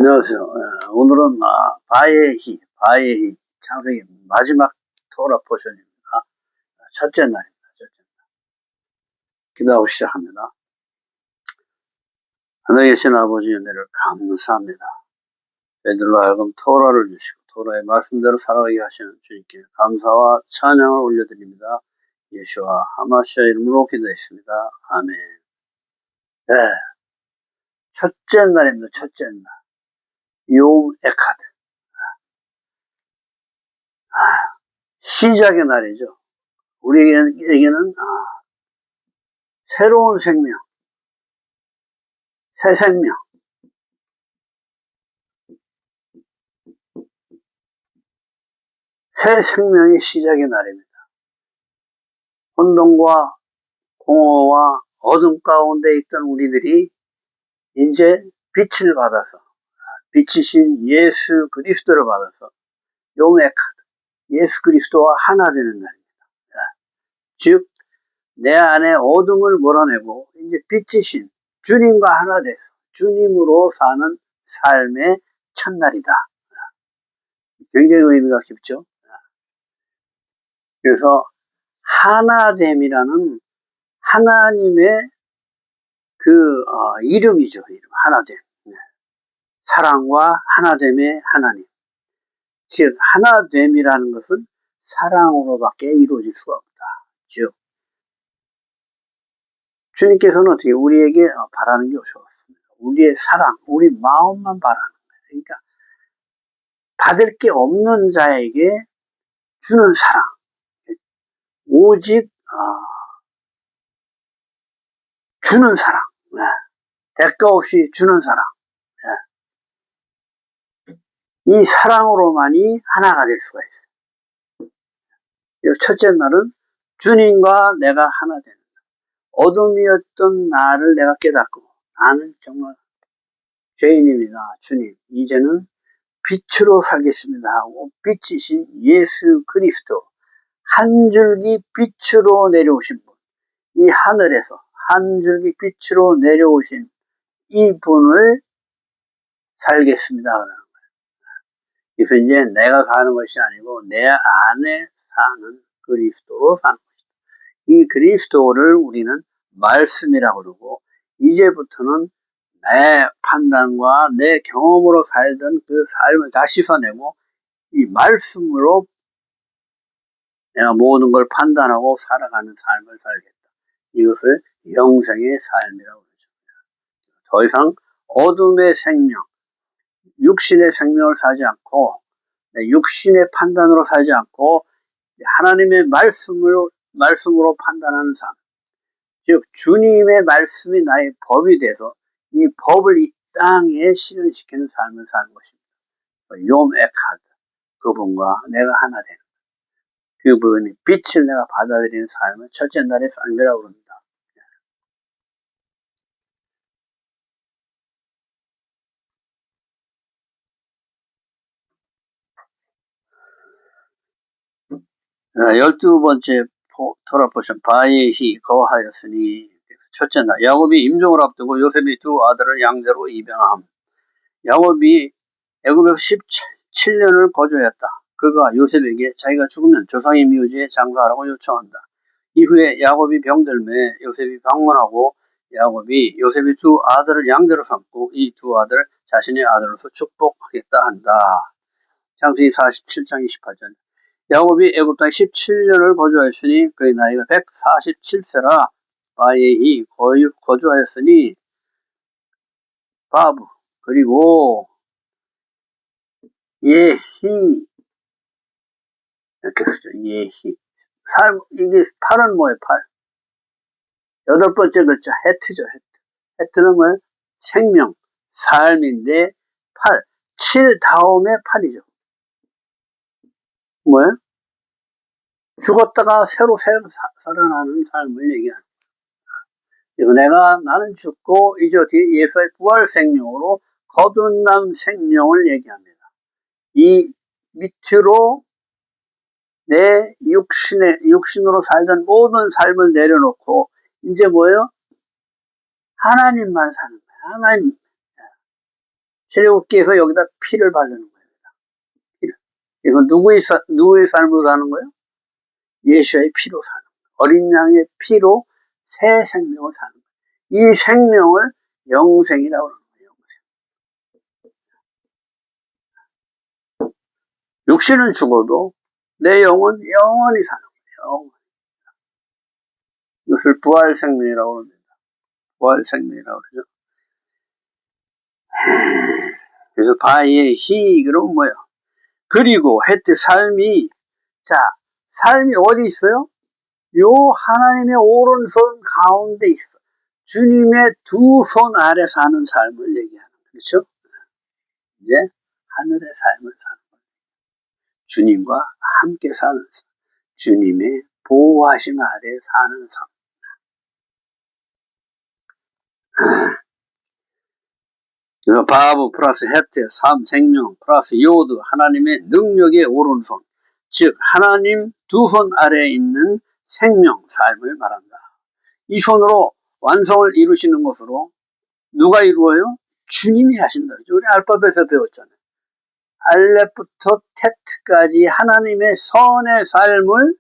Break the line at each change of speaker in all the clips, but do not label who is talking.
안녕하세요. 오늘은 바예히 창세기 마지막 토라 포션입니다. 첫째 날입니다. 기도하고 시작합니다. 하늘에 계신 아버지 은혜를 감사합니다. 저희들로 하여금 토라를 주시고 토라의 말씀대로 살아가게 하시는 주님께 감사와 찬양을 올려드립니다. 예수와 하마시아 이름으로 기도했습니다. 아멘. 네, 첫째 날입니다. 첫째 날. 욤 에카드. 시작의 날이죠. 우리에게는 새로운 생명, 새 생명, 새 생명의 시작의 날입니다. 혼돈과 공허와 어둠 가운데 있던 우리들이 이제 빛을 받아서, 빛이신 예수 그리스도를 받아서 요메카드, 예수 그리스도와 하나 되는 날입니다. 즉, 내 안에 어둠을 몰아내고 이제 빛이신 주님과 하나 돼서 주님으로 사는 삶의 첫날이다. 굉장히 의미가 깊죠. 그래서 하나됨이라는 하나님의 이름이죠. 이름. 하나됨. 사랑과 하나됨의 하나님. 즉 하나됨이라는 것은 사랑으로밖에 이루어질 수가 없다. 즉 주님께서는 어떻게 우리에게 바라는 게 없습니다. 우리의 사랑, 우리 마음만 바라는 거예요. 그러니까 받을 게 없는 자에게 주는 사랑. 오직 주는 사랑. 대가 없이 주는 사랑. 이 사랑으로만이 하나가 될 수가 있어요. 첫째 날은 주님과 내가 하나 되는 날. 어둠이었던 나를 내가 깨닫고 나는 정말 죄인입니다. 주님, 이제는 빛으로 살겠습니다 하고 빛이신 예수 그리스도 한 줄기 빛으로 내려오신 분, 이 하늘에서 한 줄기 빛으로 내려오신 이 분을 살겠습니다. 그래서 이제 내가 사는 것이 아니고 내 안에 사는 그리스도로 사는 것이다. 이 그리스도를 우리는 말씀이라고 그러고 이제부터는 내 판단과 내 경험으로 살던 그 삶을 다 씻어내고 이 말씀으로 내가 모든 걸 판단하고 살아가는 삶을 살겠다. 이것을 영생의 삶이라고 그러죠. 더 이상 어둠의 생명, 육신의 생명을 살지 않고 육신의 판단으로 살지 않고 하나님의 말씀으로 판단하는 삶. 즉 주님의 말씀이 나의 법이 돼서 이 법을 이 땅에 실현시키는 삶을 사는 것입니다. 욤 에카드, 그분과 내가 하나 되는 그분의 빛을 내가 받아들이는 삶을 첫째 날의 삶이라고 합니다. 열두 번째 토라 포션 바예히 거하였으니 첫째 날 야곱이 임종을 앞두고 요셉이 두 아들을 양자로 입양함. 야곱이 애굽에서 17년을 거주했다. 그가 요셉에게 자기가 죽으면 조상의 묘지에 장사하라고 요청한다. 이후에 야곱이 병들매 요셉이 방문하고 야곱이 요셉의 두 아들을 양자로 삼고 이 두 아들을 자신의 아들로서 축복하겠다 한다. 창세기 47장 28절. 야곱이 애굽 땅에 17년을 거주하였으니 그의 나이가 147세라 바예히 거주하였으니 바브 그리고 예히 이렇게 쓰죠. 예히 이게 팔은 뭐예요? 팔. 여덟 번째 글자 헤트죠. 헤트는 뭐예요? 생명, 삶인데 8, 7 다음에 8이죠. 뭐예요? 죽었다가 새로 살아나는 삶을 얘기하는 거예요. 나는 죽고 이제 뒤에 예수의 부활 생명으로 거듭난 생명을 얘기합니다. 이 밑으로 내 육신으로 살던 모든 삶을 내려놓고 이제 뭐예요? 하나님만 사는 거예요. 하나님. 출애굽기에서 여기다 피를 바르는 거예요. 피를. 이건 누구의 삶으로 사는 거예요? 예수의 피로 사는 거예요. 어린 양의 피로 새 생명을 사는 거예요. 이 생명을 영생이라고 하는 거예요. 영생. 육신은 죽어도 내 영은 영원히 사는 거예요. 영원히. 이것을 부활생명이라고 합니다. 부활생명이라고 그러죠. 그래서 바이의 희, 그러면 뭐예요? 그리고 하여튼 삶이, 자, 삶이 어디 있어요? 요 하나님의 오른손 가운데 있어. 주님의 두 손 아래 사는 삶을 얘기하는 거죠. 그렇죠? 이제 하늘의 삶을 사는 거예요. 주님과 함께 사는 삶. 주님의 보호하심 아래 사는 삶. 그래서 바브 플러스 헤트, 삶, 생명 플러스 요드, 하나님의 능력의 오른손, 즉 하나님 두 손 아래에 있는 생명, 삶을 말한다. 이 손으로 완성을 이루시는 것으로 누가 이루어요? 주님이 하신다. 우리 알파벳에서 배웠잖아요. 알렙부터 테트까지 하나님의 선의 삶을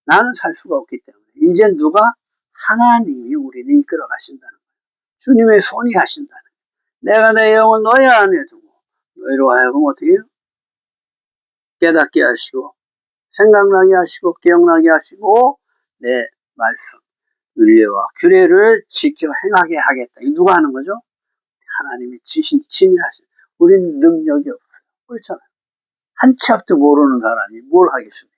나는 살 수가 없기 때문에 이제 누가? 하나님이 우리를 이끌어 가신다는 거예요. 주님의 손이 하신다는 거예요. 내가 내 영을 너희 안에 두고 너희로 하여금 어떻게 해요? 깨닫게 하시고 생각나게 하시고 기억나게 하시고 내 말씀 윤례와 규례를 지켜 행하게 하겠다. 이거 누가 하는 거죠? 하나님이 친히 하신. 우리는 능력이 없어요. 그렇잖아요. 한 치 앞도 모르는 사람이 뭘 하겠습니까?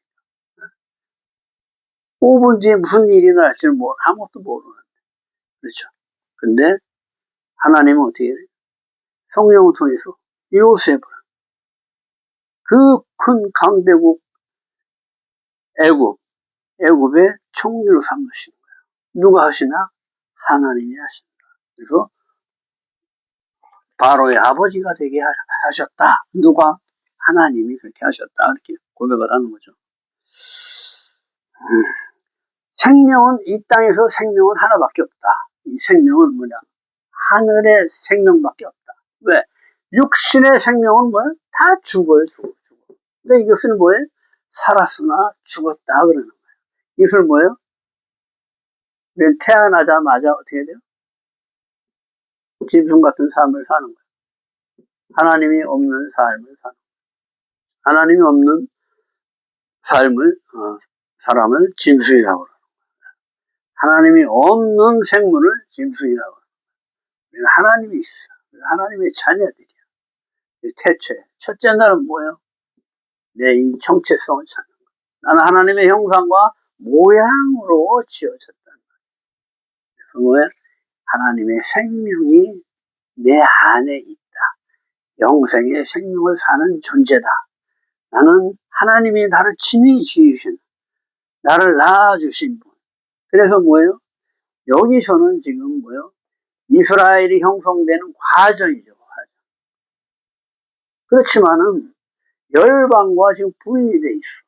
5분 뒤에 무슨 일이 날지는 아무것도 모르는데. 그렇죠. 근데 하나님은 어떻게 해요? 성령을 통해서 요셉을 그 큰 강대국 애굽의 총리로 삼으시는 거예요. 누가 하시나? 하나님이 하신다. 그래서 바로의 아버지가 되게 하셨다. 누가? 하나님이 그렇게 하셨다. 이렇게 고백을 하는 거죠. 생명은 이 땅에서 생명은 하나밖에 없다. 이 생명은 뭐냐? 하늘의 생명밖에 없다. 왜? 육신의 생명은 뭐예요? 다 죽어요. 죽어. 근데 이것은 뭐예요? 살았으나 죽었다 그러는 거예요. 이것을 뭐예요? 우리는 태어나자마자 어떻게 해야 돼요? 짐승 같은 삶을 사는 거예요. 하나님이 없는 삶을 사는 거예요. 하나님이 없는 삶을 사람을 짐승이라고 그래요. 하나님이 없는 생물을 짐승이라고 그래요. 하나님이 있어. 하나님의 자녀들이야. 첫째 날은 뭐예요? 내 이 정체성을 찾는 거예요. 나는 하나님의 형상과 모양으로 지어졌다는 거예요. 그래서 뭐예요? 하나님의 생명이 내 안에 있다. 영생의 생명을 사는 존재다. 나는 하나님이 나를 친히 지으신, 나를 낳아주신 분. 그래서 뭐예요? 여기서는 지금 뭐예요? 이스라엘이 형성되는 과정이죠. 그렇지만은 열방과 지금 분리돼 있어.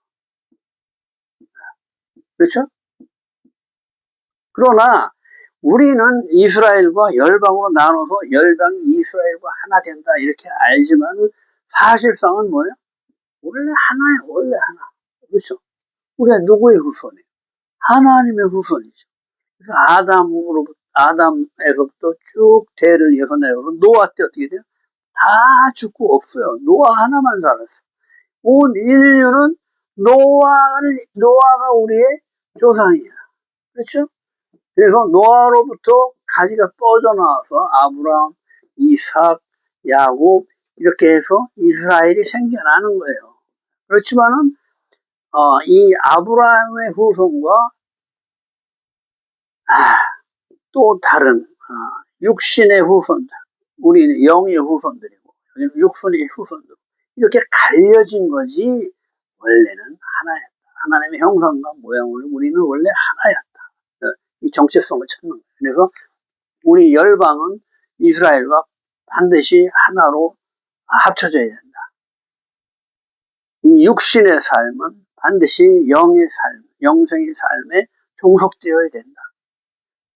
그렇죠? 그러나 우리는 이스라엘과 열방으로 나눠서 열방이 이스라엘과 하나 된다 이렇게 알지만 사실상은 뭐예요? 원래 하나예요. 원래 하나. 그렇죠? 우리가 누구의 후손이에요? 하나님의 후손이죠. 그래서 아담에서부터 쭉 대를 이어서 내려서 노아 때 어떻게 돼요? 다 죽고 없어요. 노아 하나만 살았어. 온 인류는 노아가 우리의 조상이야. 그렇죠? 그래서 노아로부터 가지가 뻗어나와서 아브람, 이삭, 야곱 이렇게 해서 이스라엘이 생겨나는 거예요. 그렇지만은 이 아브라함의 후손과 또 다른 육신의 후손들, 우리는 영의 후손들이고 육신의 후손들 이렇게 갈려진 거지 원래는 하나였다. 하나님의 형상과 모양으로 우리는 원래 하나였다. 이 정체성을 찾는 거예요. 그래서 우리 열방은 이스라엘과 반드시 하나로 합쳐져야 된다. 이 육신의 삶은 반드시 영의 삶, 영생의 삶에 종속되어야 된다.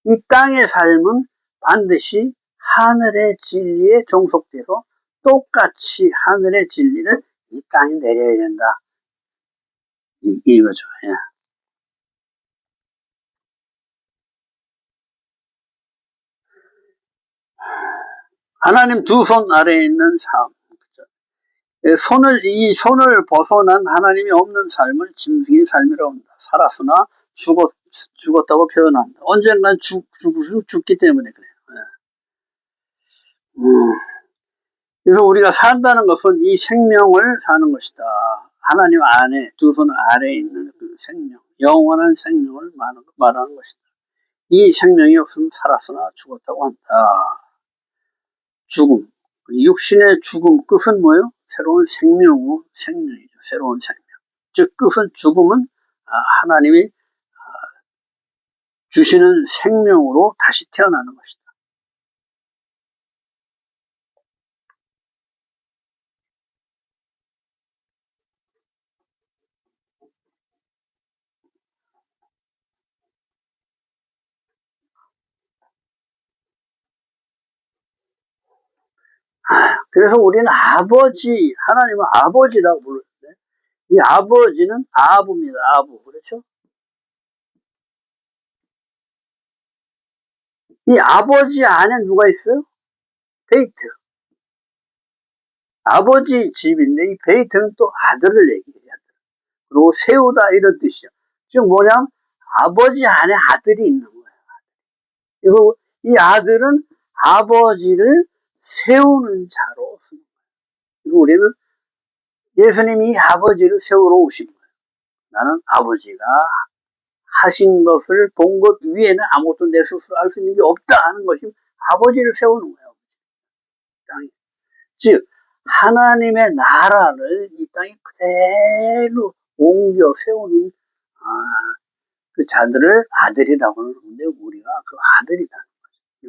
이 땅의 삶은 반드시 하늘의 진리에 종속돼서 똑같이 하늘의 진리를 이 땅에 내려야 된다. 이거죠. 예. 하나님 두 손 아래에 있는 삶. 이 손을 벗어난 하나님이 없는 삶을 짐승의 삶이라고 합니다. 살았으나 죽었다고 표현합니다. 언젠간 죽기 때문에 그래요. 예. 그래서 우리가 산다는 것은 이 생명을 사는 것이다. 하나님 안에 두 손 아래에 있는 그 생명, 영원한 생명을 말하는 것이다. 이 생명이 없으면 살았으나 죽었다고 한다. 죽음. 육신의 죽음 끝은 뭐예요? 새로운 생명이죠. 새로운 생명. 즉 끝은 죽음은 하나님이 주시는 생명으로 다시 태어나는 것이다. 그래서 우리는 하나님은 아버지라고 부르는데 이 아버지는 아부입니다. 아부. 그렇죠? 이 아버지 안에 누가 있어요? 베이트. 아버지 집인데 이 베이트는 또 아들을 얘기해요. 그리고 세우다 이런 뜻이죠. 즉 뭐냐면 아버지 안에 아들이 있는 거예요. 그리고 이 아들은 아버지를 세우는 자로 쓰는 거예요. 그리고 우리는 예수님이 아버지를 세우러 오신 거예요. 나는 아버지가 하신 것을 본 것 위에는 아무것도 내 스스로 할 수 있는 게 없다 하는 것이 아버지를 세우는 거예요. 땅에. 즉 하나님의 나라를 이 땅에 그대로 옮겨 세우는 그 자들을 아들이라고 하는데 우리가 그 아들이다.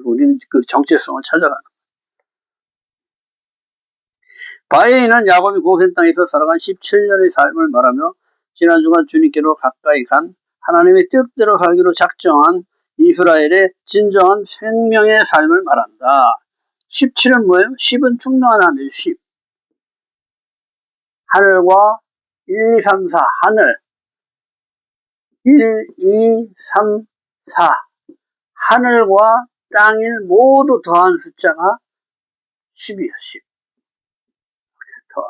우리는 그 정체성을 찾아가는 거예요. 바에인은 야곱이 고센 땅에서 살아간 17년의 삶을 말하며 지난 주간 주님께로 가까이 간 하나님의 뜻대로 살기로 작정한 이스라엘의 진정한 생명의 삶을 말한다. 17은 뭐예요? 10은 충만한 하늘, 10. 하늘과 1, 2, 3, 4, 하늘. 1, 2, 3, 4. 하늘과 땅을 모두 더한 숫자가 10이에요, 10. 더.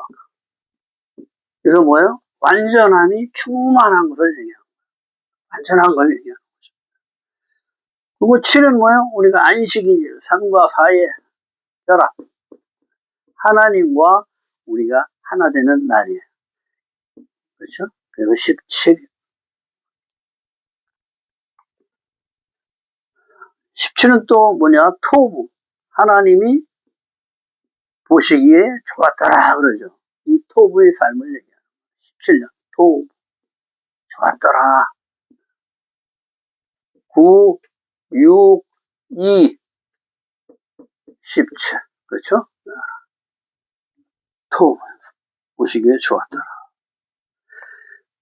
그래서 뭐예요? 완전함이 충만한 것을 얘기해요. 완전한 걸 얘기해요. 그리고 7은 뭐예요? 우리가 안식이 3과 4의 결합. 하나님과 우리가 하나 되는 날이에요. 그렇죠? 그래서 17. 17은 또 뭐냐? 토부. 하나님이 보시기에 좋았더라 그러죠. 이 토부의 삶을 얘기해요. 17년. 토부. 좋았더라. 9, 6, 2, 17. 그렇죠? 토부. 보시기에 좋았더라.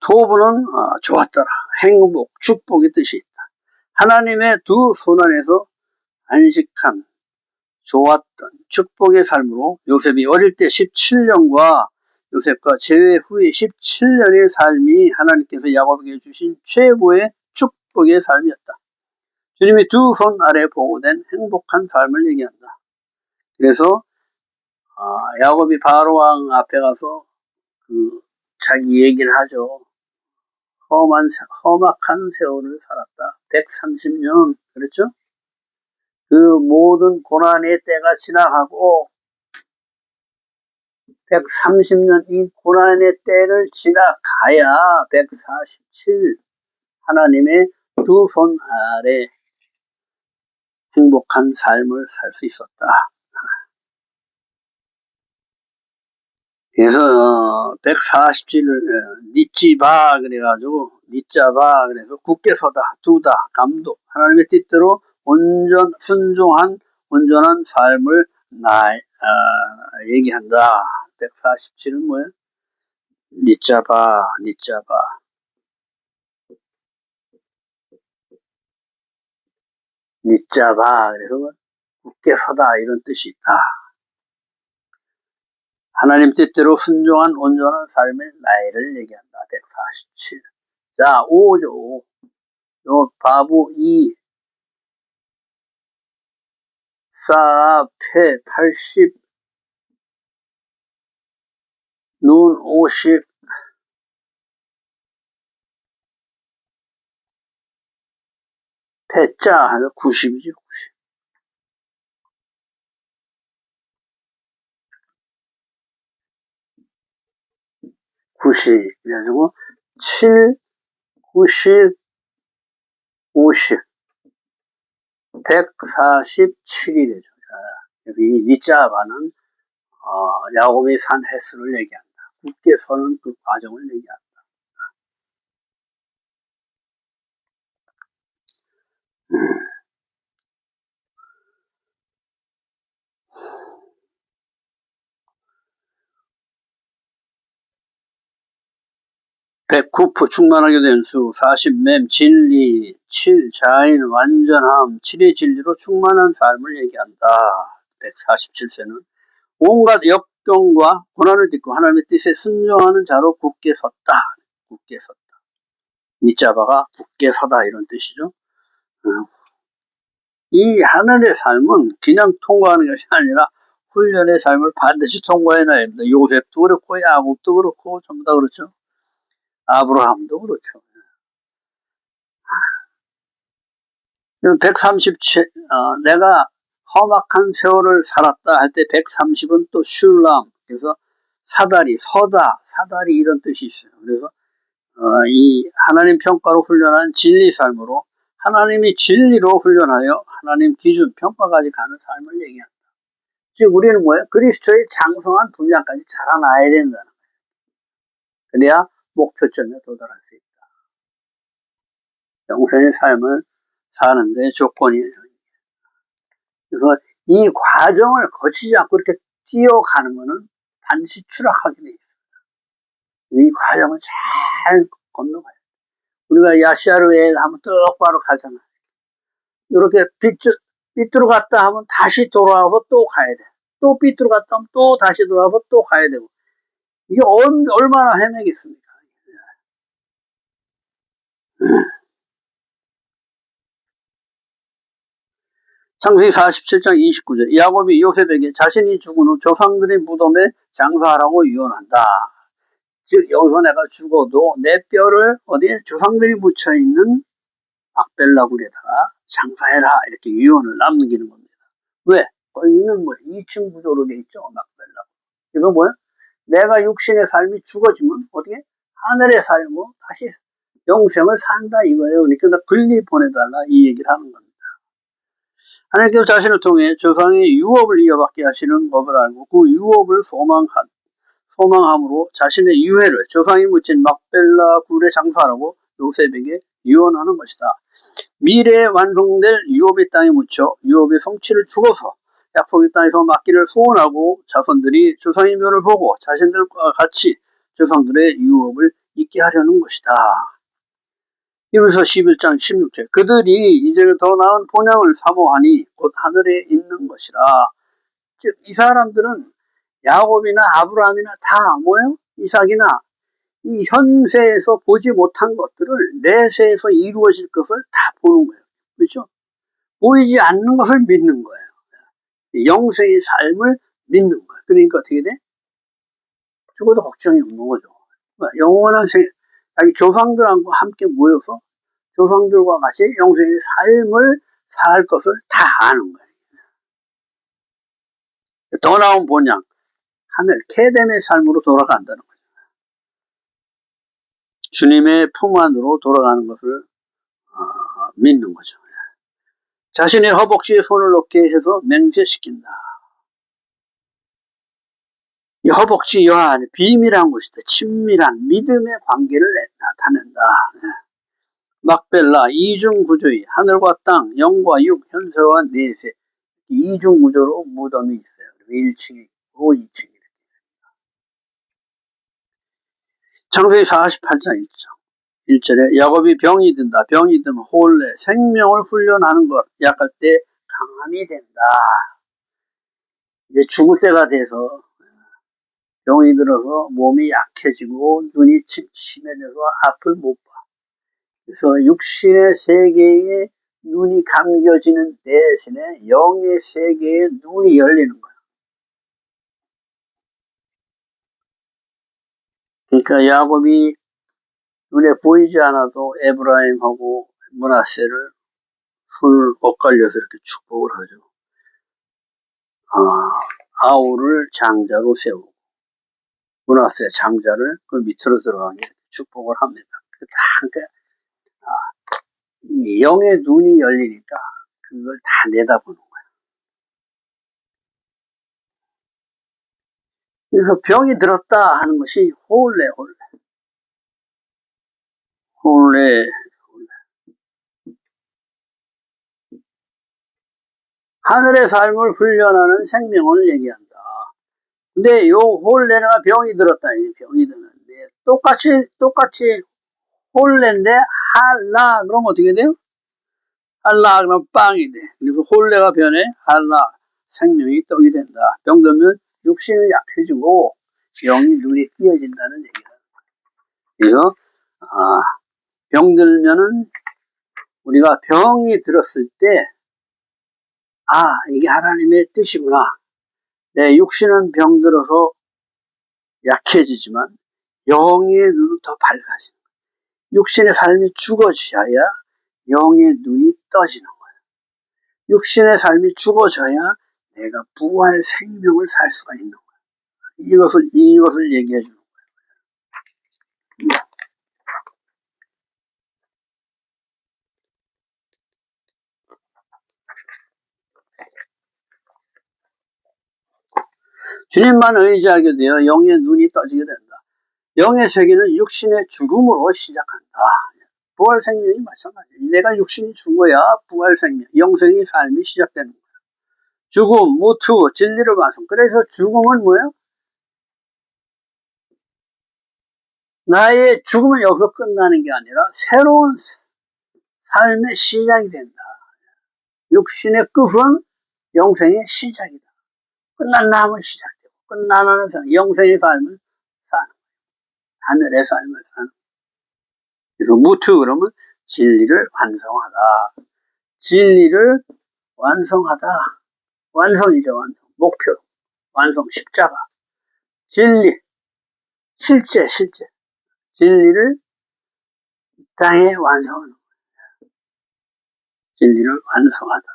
토부는 좋았더라. 행복, 축복의 뜻이 있다. 하나님의 두 손 안에서 안식한 좋았던 축복의 삶으로 요셉이 어릴 때 17년과 요셉과 재회 후에 17년의 삶이 하나님께서 야곱에게 주신 최고의 축복의 삶이었다. 주님이 두 손 아래 보호된 행복한 삶을 얘기한다. 그래서 야곱이 바로왕 앞에 가서 자기 얘기를 하죠. 험악한 세월을 살았다. 130년, 그렇죠? 그 모든 고난의 때가 지나가고 130년 이 고난의 때를 지나가야 147 하나님의 두 손 아래 행복한 삶을 살 수 있었다. 그래서 147을 니찌바 그래가지고 니짜바 그래서 굳게 서다 두다 감독 하나님의 뜻대로 순종한 온전한 삶을 얘기한다. 147은 뭐예요? 니짜바 그래서 굳게 서다 이런 뜻이 있다. 하나님 뜻대로 순종한 온전한 삶의 나이를 얘기한다. 147. 자, 5죠. 요 바보 2, 4, 폐 80, 눈 50, 패자 90이죠. 90. 90. 그래가지고 7, 90, 50, 147이 되죠. 여기 니자바는 야곱이 산 횟수를 얘기한다. 굳게 서는 그 과정을 얘기한다. 109% 충만하게 된 수, 40맴 진리, 7 자인 완전함, 7의 진리로 충만한 삶을 얘기한다. 147세는 온갖 역경과 고난을 딛고 하나님의 뜻에 순종하는 자로 굳게 섰다. 굳게 섰다. 밑자바가 굳게 서다 이런 뜻이죠. 이 하늘의 삶은 그냥 통과하는 것이 아니라 훈련의 삶을 반드시 통과해놔야 합니다. 요셉도 그렇고 야곱도 그렇고 전부 다 그렇죠. 아브라함도 그렇죠. 137, 내가 험악한 세월을 살았다 할 때 130은 또 슐람, 그래서 사다리, 서다, 사다리 이런 뜻이 있어요. 그래서 이 하나님 평가로 훈련한 진리 삶으로 하나님이 진리로 훈련하여 하나님 기준 평가까지 가는 삶을 얘기합니다. 즉 우리는 뭐예요? 그리스도의 장성한 분량까지 자라나야 된다는 거예요. 그래야 목표점에 도달할 수 있다. 영생의 삶을 사는데 조건이에요. 그래서 이 과정을 거치지 않고 이렇게 뛰어가는 것은 반드시 추락하게 돼 있어요. 이 과정을 잘 건너가요. 우리가 야시아르에 한번 똑바로 가잖아요. 이렇게 삐뚤어 갔다 하면 다시 돌아와서 또 가야 돼. 또 삐뚤어 갔다 하면 또 다시 돌아와서 또 가야 되고. 이게 얼마나 헤매겠습니까? 창세기 47장 29절 야곱이 요셉에게 자신이 죽은 후 조상들의 무덤에 장사하라고 유언한다. 즉 여기서 내가 죽어도 내 뼈를 어디에 조상들이 묻혀있는 막벨라굴에다가 장사해라 이렇게 유언을 남기는 겁니다. 왜? 거기는 뭐 2층 구조로 돼 있죠. 막벨라굴. 이거 뭐야? 내가 육신의 삶이 죽어지면 어떻게? 하늘의 삶으로 다시 영생을 산다 이거예요. 그러니까 나 글리 보내달라 이 얘기를 하는 겁니다. 하나님께서 자신을 통해 조상의 유업을 이어받게 하시는 법을 알고 그 유업을 소망함으로 자신의 유해를 조상이 묻힌 막벨라 굴에 장사하라고 요셉에게 유언하는 것이다. 미래에 완성될 유업의 땅에 묻혀 유업의 성취를 죽어서 약속의 땅에서 맡기를 소원하고 자손들이 조상의 묘를 보고 자신들과 같이 조상들의 유업을 잊게 하려는 것이다. 이면서 11장 16절 그들이 이제는 더 나은 본향을 사모하니 곧 하늘에 있는 것이라. 즉 이 사람들은 야곱이나 아브라함이나 다 뭐예요? 이삭이나 이 현세에서 보지 못한 것들을 내세에서 이루어질 것을 다 보는 거예요. 그렇죠? 보이지 않는 것을 믿는 거예요. 영생의 삶을 믿는 거예요. 그러니까 어떻게 돼? 죽어도 걱정이 없는 거죠. 영원한 자기 조상들하고 함께 모여서 조상들과 같이 영생의 삶을 살 것을 다 아는 거예요. 더 나은 본향, 하늘, 케뎀의 삶으로 돌아간다는 거죠. 주님의 품 안으로 돌아가는 것을 믿는 거죠. 자신의 허벅지에 손을 놓게 해서 맹세시킨다. 이 허벅지 여 안에 비밀한 곳이다. 친밀한 믿음의 관계를 나타낸다. 막벨라 이중구조의 하늘과 땅, 영과 육, 현세와 내세 이중구조로 무덤이 있어요. 1층이 있고 2층이 있습니다. 창세기 48장 1절에 야곱이 병이 든다. 병이 들면 혼례, 생명을 훈련하는 것, 약할 때 강함이 된다. 이제 죽을 때가 돼서 병이 들어서 몸이 약해지고 눈이 침침해져서 앞을 못 봐. 그래서 육신의 세계에 눈이 감겨지는 대신에 영의 세계에 눈이 열리는 거야. 그러니까 야곱이 눈에 보이지 않아도 에브라임하고 므낫세를 손을 엇갈려서 이렇게 축복을 하죠. 아우를 장자로 세우고 므낫세 장자를 그 밑으로 들어가게 축복을 합니다. 그러니까 이 영의 눈이 열리니까 그걸 다 내다보는 거예요. 그래서 병이 들었다 하는 것이 혼례. 하늘의 삶을 훈련하는 생명을 얘기한다. 근데 요 혼례가 병이 들었다. 병이 드는데 똑같이 혼례인데 할라 그러면 어떻게 돼요? 할라 그러면 빵이 돼. 그래서 혼례가 변해 할라 생명이 떡이 된다. 병들면 육신은 약해지고 영이 눈이 띄어진다는 얘기다. 그래서 병들면은 우리가 병이 들었을 때 이게 하나님의 뜻이구나. 내 육신은 병들어서 약해지지만 영의 눈은 더 밝아지는 거예요. 육신의 삶이 죽어져야 영의 눈이 떠지는 거예요. 육신의 삶이 죽어져야 내가 부활 생명을 살 수가 있는 거예요. 이것을 얘기해 주는 거예요. 주님만 의지하게 되어 영의 눈이 떠지게 된다. 영의 세계는 육신의 죽음으로 시작한다. 부활 생명이 마찬가지예요. 내가 육신이 죽어야 부활 생명, 영생의 삶이 시작되는 거예요. 죽음, 무트, 진리를 완성. 그래서 죽음은 뭐예요? 나의 죽음은 여기서 끝나는 게 아니라 새로운 삶의 시작이 된다. 육신의 끝은 영생의 시작이다. 끝난 다음은 시작되고 끝나는 삶, 영생의 삶을 사는 하늘의 삶을 사는. 그래서 무트 그러면 진리를 완성하다. 진리를 완성하다. 완성이죠, 완성. 목표, 완성, 십자가. 진리, 실제. 진리를 이 땅에 완성하는 거예요. 진리를 완성하다.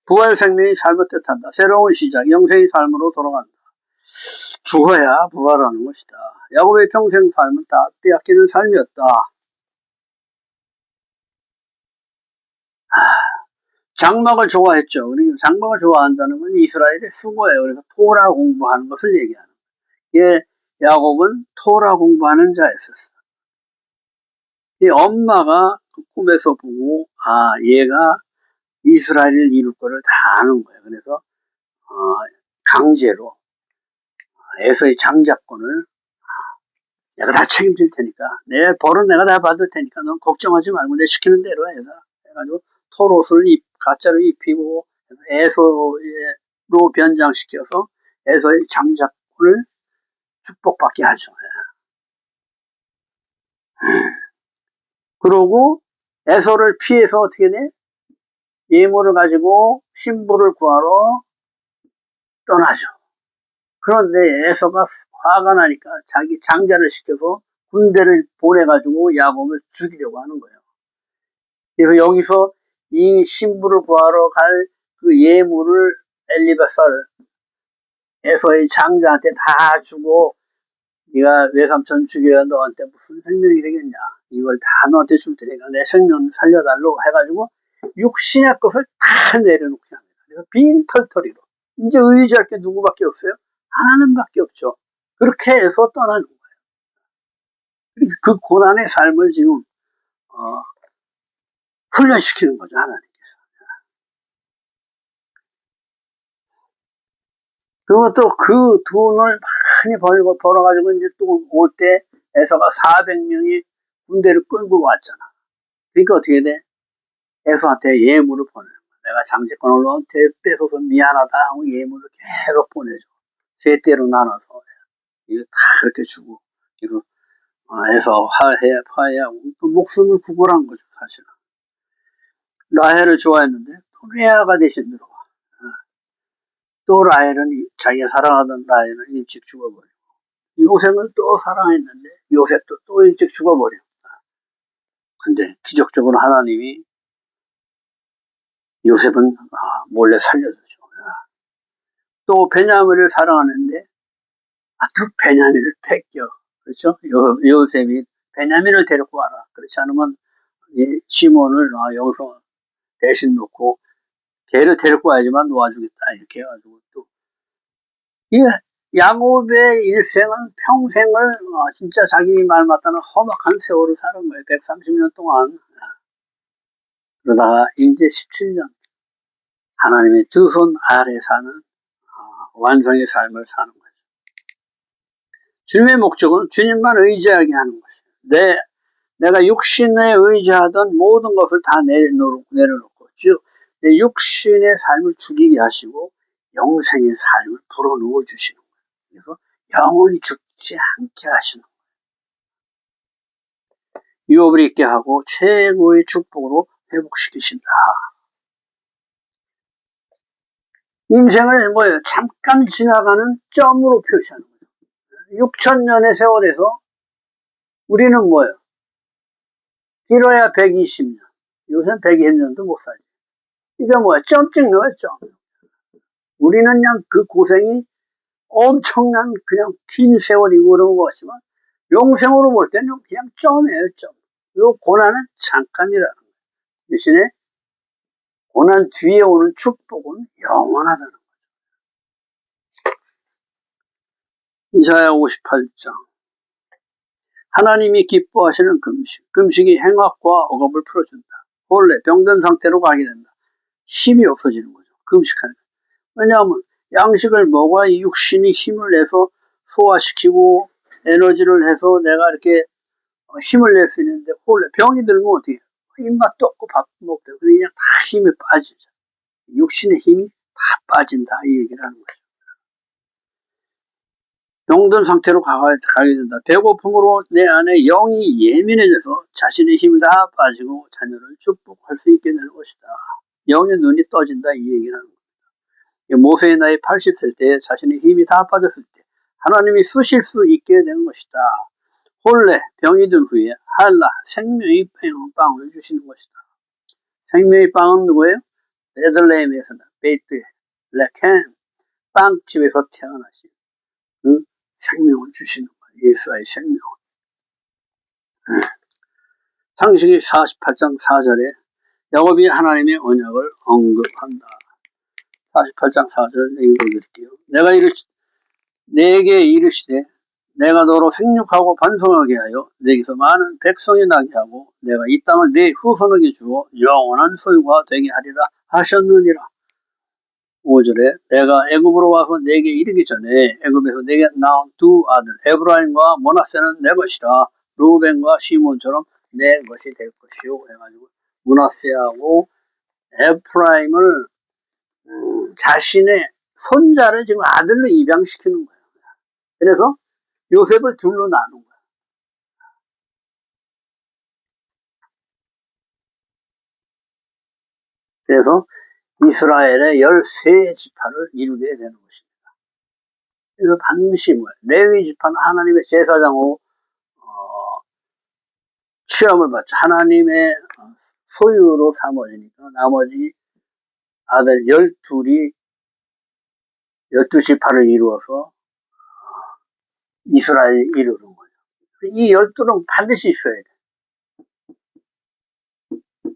부활 생명이 삶을 뜻한다. 새로운 시작, 영생의 삶으로 돌아간다. 죽어야 부활하는 것이다. 야곱의 평생 삶은 다 빼앗기는 삶이었다. 장막을 좋아했죠. 그리고 장막을 좋아한다는 건 이스라엘의 수고예요. 그래서 토라 공부하는 것을 얘기하는 거예요. 예, 야곱은 토라 공부하는 자였었어요. 이 엄마가 그 꿈에서 보고 얘가 이스라엘을 이룰 거를 다 아는 거예요. 그래서 강제로 에서의 장자권을 내가 다 책임질 테니까 내 벌은 내가 다 받을 테니까 넌 걱정하지 말고 내 시키는 대로 해가지고 털옷을 가짜로 입히고 에서로 변장시켜서 에서의 장자권을 축복받게 하죠. 그러고 에서를 피해서 어떻게 돼? 예물을 가지고 신부를 구하러 떠나죠. 그런데 에서가 화가 나니까 자기 장자를 시켜서 군대를 보내가지고 야곱을 죽이려고 하는 거예요. 그래서 여기서 이 신부를 구하러 갈 그 예물을 엘리바살 에서의 장자한테 다 주고 네가 외삼촌 죽여야 너한테 무슨 생명이 되겠냐. 이걸 다 너한테 줄 테니까 내 생명 살려달라고 해가지고 육신의 것을 다 내려놓게 합니다. 그래서 빈털터리로 이제 의지할 게 누구밖에 없어요? 하나님밖에 없죠. 그렇게 해서 떠나는 거예요. 그 고난의 삶을 지금 훈련시키는 거죠, 하나님께서. 그리고 또 그 돈을 많이 벌어가지고 이제 또 올 때 에서가 400명이 군대를 끌고 왔잖아. 그러니까 어떻게 돼? 에서한테 예물을 보내는 거야. 내가 장제권을 너한테 뺏어서 미안하다 하고 예물을 계속 보내줘. 세 대로 나눠서. 이거 다 그렇게 주고, 이거, 해서 화해하고, 또 목숨을 구걸한 거죠, 사실은. 라헬을 좋아했는데, 또 레아가 대신 들어와. 또 라헬은, 자기가 사랑하던 라헬은 일찍 죽어버려. 요셉을 또 사랑했는데, 요셉도 또 일찍 죽어버려. 근데, 기적적으로 하나님이 요셉은 몰래 살려주죠. 또 베냐민을 사랑하는데, 또 베냐민을 뺏겨. 그렇죠? 요셉이 베냐민을 데리고 와라. 그렇지 않으면 이 시몬을 여기서 대신 놓고 걔를 데리고 와야지만 놓아주겠다. 이렇게 해가지고 또 이 야곱의 일생은 평생을 진짜 자기 말 맞다는 험악한 세월을 사는 거예요. 130년 동안. 그러다가 이제 17년 하나님의 두 손 아래 사는 완성의 삶을 사는 거예요. 주님의 목적은 주님만 의지하게 하는 것이에요. 내가 육신에 의지하던 모든 것을 다 내려놓고, 즉, 내 육신의 삶을 죽이게 하시고, 영생의 삶을 불어넣어 주시는 거예요. 그래서 영원히 죽지 않게 하시는 거예요. 유업을 있게 하고, 최고의 축복으로 회복시키신다. 인생을 잠깐 지나가는 점으로 표시하는 거예요. 6,000년의 세월에서 우리는 길어야 120년. 요새는 120년도 못 살죠. 이게 점 찍는 거예요, 점. 우리는 그냥 그 고생이 엄청난 그냥 긴 세월이고 그런 것 같지만, 영생으로 볼 때는 그냥 점이에요, 점. 요 고난은 잠깐이라는 거예요. 대신에 고난 뒤에 오는 축복은 영원하다는 거예요. 이사야 58장. 하나님이 기뻐하시는 금식. 금식이 행악과 억압을 풀어준다. 원래 병든 상태로 가게 된다. 힘이 없어지는 거죠. 금식하는 거예요. 왜냐하면 양식을 먹어야 이 육신이 힘을 내서 소화시키고 에너지를 해서 내가 이렇게 힘을 낼 수 있는데, 원래 병이 들면 어떻게 해요? 입맛도 없고 밥 먹고 그냥 다 힘이 빠지죠. 육신의 힘이 다 빠진다, 이 얘기를 하는 거죠. 병든 상태로 가게 된다. 배고픔으로 내 안에 영이 예민해져서 자신의 힘이 다 빠지고 자녀를 축복할 수 있게 되는 것이다. 영의 눈이 떠진다, 이 얘기를 하는 거죠. 모세의 나이 80세 때 자신의 힘이 다 빠졌을 때 하나님이 쓰실 수 있게 되는 것이다. 본래 병이 든 후에 할라 생명의 빵을 주시는 것이다. 생명의 빵은 누구예요? 베들레헴에서 베이트 레켄 빵집에서 태어나신 그 생명을 주시는 거예요. 예수의 생명. 창세기 48장 4절에 야곱이 하나님의 언약을 언급한다. 48장 4절 읽어드릴게요. 내게 이르시되 내가 너로 생육하고 번성하게 하여 내게서 많은 백성이 나게 하고 내가 이 땅을 네 후손에게 주어 영원한 소유가 되게 하리라 하셨느니라. 5절에 내가 애굽으로 와서 내게 이르기 전에 애굽에서 내게 낳은 두 아들 에브라임과 므낫세는 내 것이라. 루벤과 시몬처럼 내 것이 될 것이요. 해가지고 므낫세하고 에프라임을 자신의 손자를 지금 아들로 입양시키는 거예요. 그래서 요셉을 둘로 나눈 거예요. 그래서 이스라엘의 13지파를 이루게 되는 것입니다. 그래서 반드시 레위 지파는 하나님의 제사장으로 취함을 받죠. 하나님의 소유로 삼아지니까 나머지 아들 12지파를 이루어서 이스라엘을 이루는 거예요. 이 12는 반드시 있어야 돼.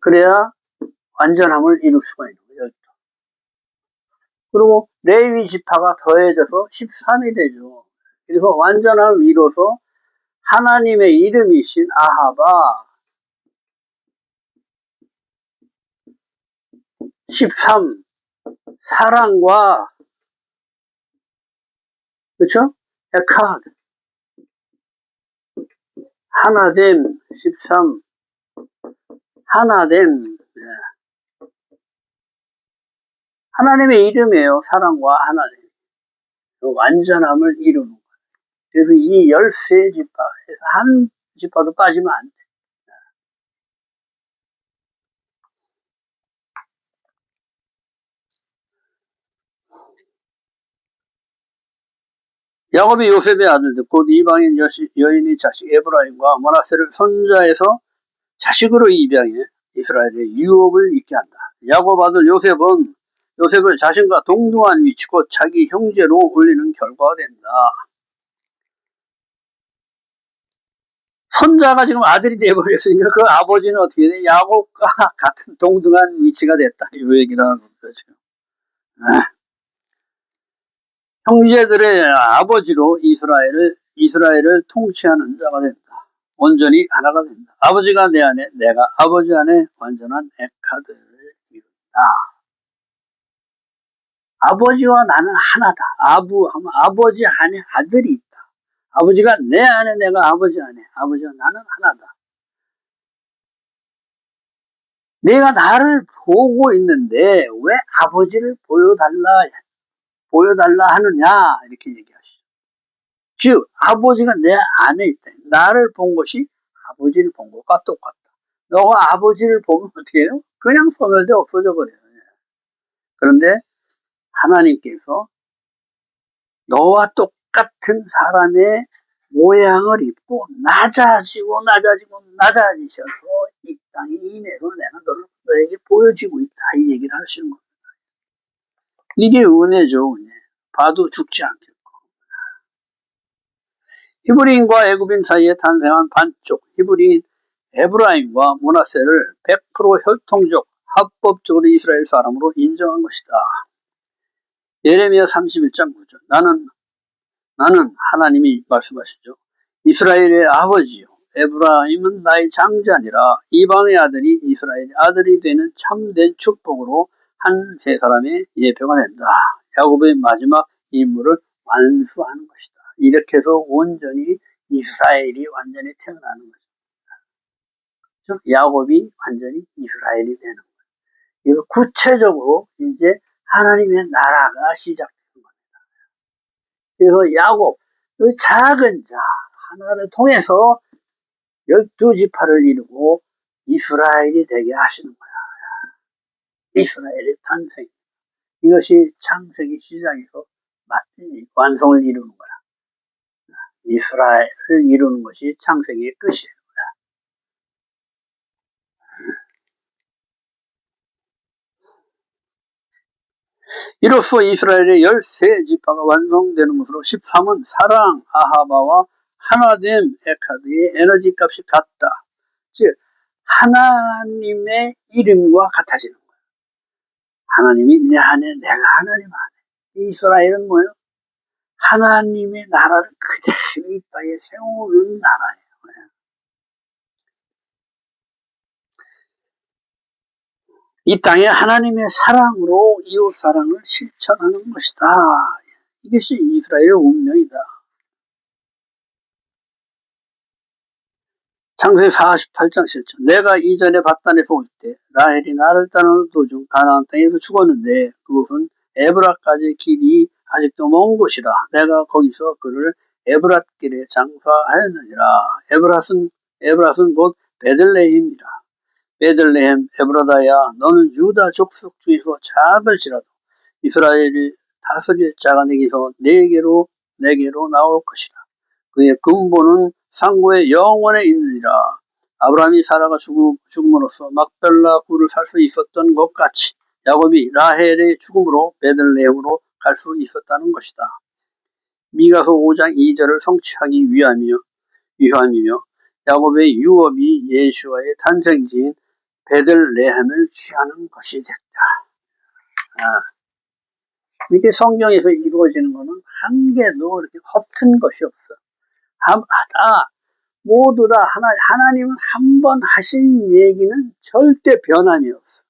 그래야 완전함을 이룰 수가 있는 거예요. 12. 그리고 레위 지파가 더해져서 13이 되죠. 그래서 완전함을 이뤄서 하나님의 이름이신 아하바 13 사랑과 그렇죠? 에카드 하나됨 13 하나됨 하나님의 이름이에요. 사랑과 하나됨 완전함을 이루는 거예요. 그래서 이 13지파에서 한 지파도 빠지면 안 돼. 야곱이 요셉의 아들들 곧 이방인 여인의 자식 에브라임과 므낫세를 손자에서 자식으로 입양해 이스라엘의 유업을 잇게 한다. 야곱 아들 요셉을 자신과 동등한 위치 곧 자기 형제로 올리는 결과가 된다. 손자가 지금 아들이 돼버렸으니까 그 아버지는 어떻게 돼? 야곱과 같은 동등한 위치가 됐다. 이 얘기를 하는 거죠. 형제들의 아버지로 이스라엘을 통치하는 자가 된다. 온전히 하나가 된다. 아버지가 내 안에, 내가 아버지 안에 완전한 에카드를 이룬다. 아버지와 나는 하나다. 하면 아버지 안에 아들이 있다. 아버지가 내 안에, 내가 아버지 안에, 아버지와 나는 하나다. 내가 나를 보고 있는데 왜 아버지를 보여달라 하느냐 이렇게 얘기하시죠. 즉 아버지가 내 안에 있다. 나를 본 것이 아버지를 본 것과 똑같다. 너가 아버지를 보면 어떻게 해요? 그냥 소멸돼 없어져 버려요. 그런데 하나님께서 너와 똑같은 사람의 모양을 입고 낮아지셔서 이 땅의 임해로 내가 너에게 보여지고 있다. 이 얘기를 하시는 겁니다. 이게 은혜죠. 은혜. 봐도 죽지 않겠고. 히브리인과 애굽인 사이에 탄생한 반쪽 히브리인 에브라임과 므낫세를 100% 혈통적 합법적으로 이스라엘 사람으로 인정한 것이다. 예레미야 31장 9절 나는 하나님이 말씀하시죠. 이스라엘의 아버지요 에브라임은 나의 장자니라. 이방의 아들이 이스라엘의 아들이 되는 참된 축복으로 한 세 사람의 예표가 된다. 야곱의 마지막 임무를 완수하는 것이다. 이렇게 해서 온전히 이스라엘이 완전히 태어나는 거죠. 즉 야곱이 완전히 이스라엘이 되는 거예요. 이거 구체적으로 이제 하나님의 나라가 시작되는 겁니다. 그래서 야곱, 그 작은 자 하나를 통해서 12지파를 이루고 이스라엘이 되게 하시는 거야. 이스라엘의 탄생. 이것이 창세기 시작에서 완성을 이루는 거야. 이스라엘을 이루는 것이 창세기의 끝이에요. 이로써 이스라엘의 13지파가 완성되는 것으로 13은 사랑, 아하바와 하나됨, 에카드의 에너지 값이 같다. 즉 하나님의 이름과 같아지는 거예요. 하나님이 내 안에, 내가 하나님 안에. 이스라엘은 뭐예요? 하나님의 나라를 그대로 이 땅에 세우는 나라예요. 이 땅에 하나님의 사랑으로 이웃 사랑을 실천하는 것이다. 이것이 이스라엘의 운명이다. 창세기 48장 실천. 내가 이전에 밧단에서 올 때 라헬이 나를 따르는 도중 가나안 땅에서 죽었는데 그곳은 에브라까지의 길이 아직도 먼 곳이라 내가 거기서 그를 에브랏길에 장사하였느니라. 에브랏은 곧 베들레헴이라. 베들레헴 에브라다야 너는 유다 족속 중에서 작을지라도 이스라엘이 다스릴 자가 내게로 나올 것이라. 그의 근본은 상고의 영원에 있느니라. 아브라함이 사라가 죽음으로써 막벨라 굴을 살 수 있었던 것 같이 야곱이 라헬의 죽음으로 베들레헴으로 갈 수 있었다는 것이다. 미가서 5장 2절을 성취하기 위함이며 야곱의 유업이 예수와의 탄생지인 베들레헴을 취하는 것이 됐다. 이게 성경에서 이루어지는 것은 한 개도 이렇게 허튼 것이 없어. 모두 다 하나님은 한 번 하신 얘기는 절대 변함이 없어.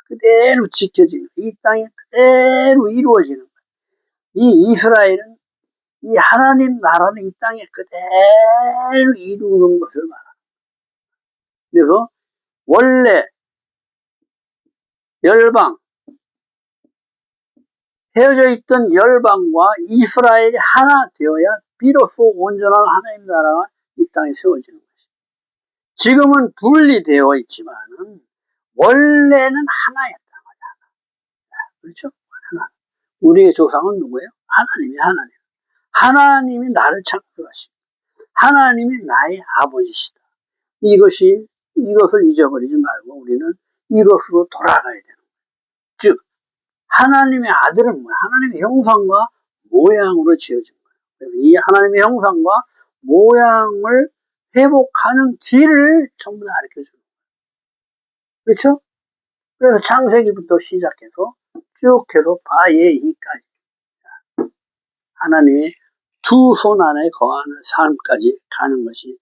그대로 지켜지는 거야. 이 땅에 그대로 이루어지는 거야. 이 이스라엘은 이 하나님 나라는 이 땅에 그대로 이루는 것을 말합니다. 그래서 원래 열방 헤어져 있던 열방과 이스라엘이 하나 되어야 비로소 온전한 하나님 나라가 이 땅에 세워지는 것입니다. 지금은 분리되어 있지만은 원래는 하나였다. 그렇죠? 하나. 우리의 조상은 누구예요? 하나님이 하나님. 하나님이 나를 창조하십니다. 하나님이 나의 아버지시다. 이것을 잊어버리지 말고 우리는 이것으로 돌아가야 되는 거예요. 즉, 하나님의 아들은 뭐야? 하나님의 형상과 모양으로 지어진 거예요. 그래서 이 하나님의 형상과 모양을 회복하는 길을 전부 다 가르쳐 주는 거예요. 그렇죠? 그래서 창세기부터 시작해서 쭉 해서 바예히까지 하나님의 두 손 안에 거하는 삶까지 가는 것이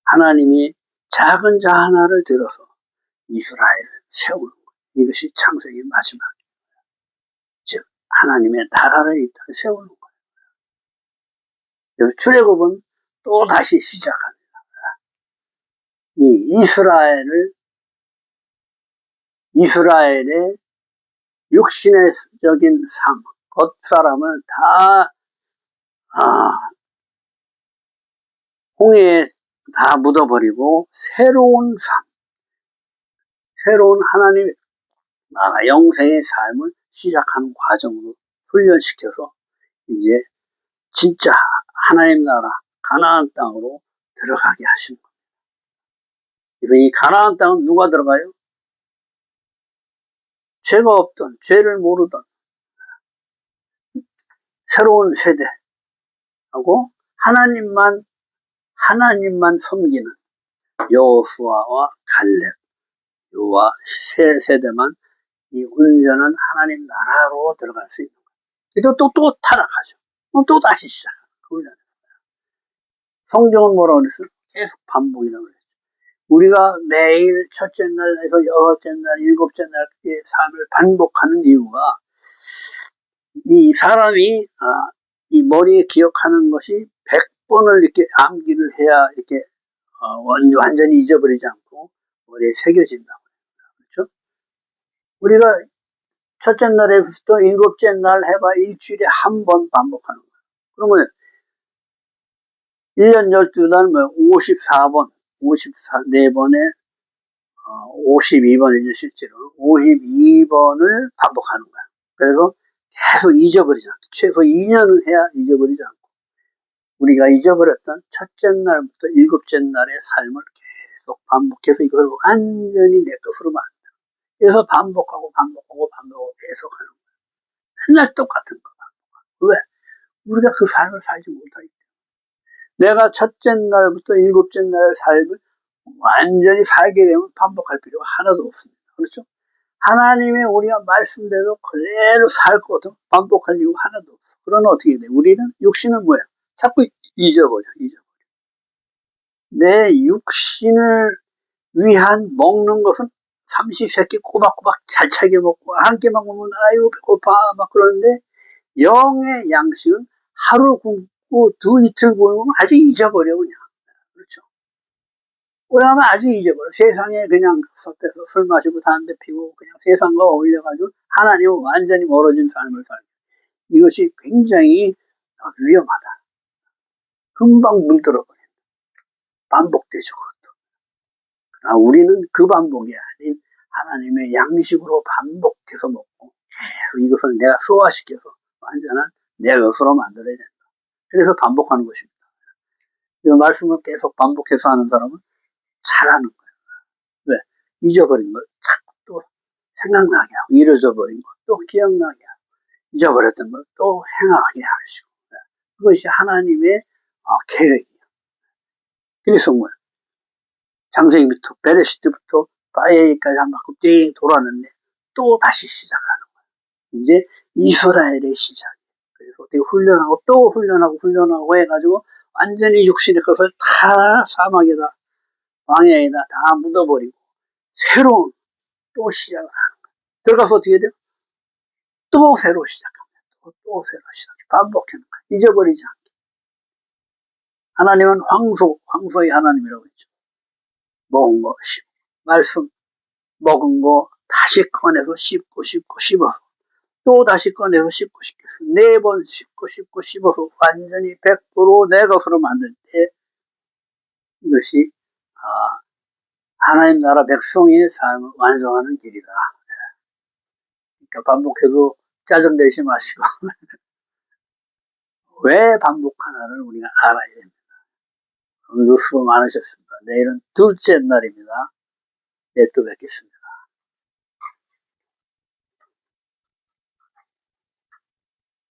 하나님이 작은 자 하나를 들어서 이스라엘을 세우는 것. 이것이 창세기 마지막. 즉 하나님의 나라를 이 땅에 세우는 거예요. 그래서 출애굽은 또 다시 시작합니다. 이 이스라엘의 육신적인 삶, 겉사람을 다 홍해에 다 묻어버리고 새로운 삶, 새로운 하나님 나라 영생의 삶을 시작하는 과정으로 훈련시켜서 이제 진짜 하나님 나라 가나안 땅으로 들어가게 하신 겁니다. 그래서 이 가나안 땅은 누가 들어가요? 죄가 없던, 죄를 모르던 새로운 세대하고 하나님만 섬기는 여호수아와 칼렙, 요와 세 세대만 이 온전한 하나님 나라로 들어갈 수 있는 거예요. 또 타락하죠. 또 다시 시작하는 거예요. 성경은 뭐라고 그랬어요? 계속 반복이라고 그랬죠. 우리가 매일 첫째 날에서 여섯째 날, 일곱째 날의 삶을 반복하는 이유가 이 사람이 이 머리에 기억하는 것이 100번을 이렇게 암기를 해야 이렇게 완전히 잊어버리지 않고 머리에 새겨진다고. 그렇죠? 우리가 첫째 날에부터 일곱째 날 해봐 일주일에 한 번 반복하는 거예요. 그러면 1년 12달 54번, 54번에 52번이죠, 실제로. 52번을 반복하는 거야. 그래서 계속 잊어버리지 않고, 최소 2년을 해야 잊어버리지 않고, 우리가 잊어버렸던 첫째 날부터 일곱째 날의 삶을 계속 반복해서 이걸 완전히 내 것으로 만들어. 그래서 반복하고 계속 하는 거야. 맨날 똑같은 거. 왜? 우리가 그 삶을 살지 못하기 때문에. 내가 첫째 날부터 일곱째 날의 삶을 완전히 살게 되면 반복할 필요가 하나도 없습니다. 그렇죠? 하나님의 우리가 말씀대로 그대로 살거든 반복할 이유가 하나도 없어. 그러면 어떻게 돼? 우리는 육신은 뭐야? 자꾸 잊어버려. 내 육신을 위한 먹는 것은 삼시세끼 꼬박꼬박 잘 차게 먹고 한 끼만 먹으면 아이고 배고파 막 그러는데 영의 양식은 하루 굶고 이틀 굶으면 아주 잊어버려 그냥. 그렇죠? 그러면 아주 잊어버려. 세상에 그냥 섞여서 술 마시고 담배 피고 그냥 세상과 어울려가지고 하나님은 완전히 멀어진 삶을 살고 이것이 굉장히 위험하다. 금방 물들어버려. 반복되죠. 그것도. 우리는 그 반복이 아닌 하나님의 양식으로 반복해서 먹고 계속 이것을 내가 소화시켜서 완전한 내 것으로 만들어야 된다. 그래서 반복하는 것입니다. 이 말씀을 계속 반복해서 하는 사람은 잘하는 거예요. 왜? 잊어버린 걸 자꾸 또 생각나게 하고, 잃어져버린 것 또 기억나게 하고, 잊어버렸던 걸 또 행하게 하시고. 그것이 하나님의 계획이에요. 그래서 뭐예요? 장세기부터, 베레시트부터 바에까지 한 바퀴 띵 돌았는데 또 다시 시작하는 거예요. 이제 이스라엘의 시작이에요. 그래서 어떻게 훈련하고 또 훈련하고 해가지고 완전히 육신의 것을 다 사막에다 광야에다 다 묻어버리고 새로운 또 시작을 하는 거예요. 들어가서 어떻게 돼요? 또 새로 시작합니다. 또 새로 시작해. 반복하는 거예요. 잊어버리지 않게. 하나님은 황소의 하나님이라고 했죠. 먹은 거, 말씀, 먹은 거 다시 꺼내서 씹고 씹어서 또 다시 꺼내서 씹고 싶겠어. 4번 씹고 씹어서 완전히 100% 내 것으로 만들 때 이것이 하나님 나라 백성의 삶을 완성하는 길이다. 그러니까 반복해도 짜증내지 마시고 왜 반복하나를 우리가 알아야 됩니다. 오늘도 수고 많으셨습니다. 내일은 둘째 날입니다. 내일 또 뵙겠습니다.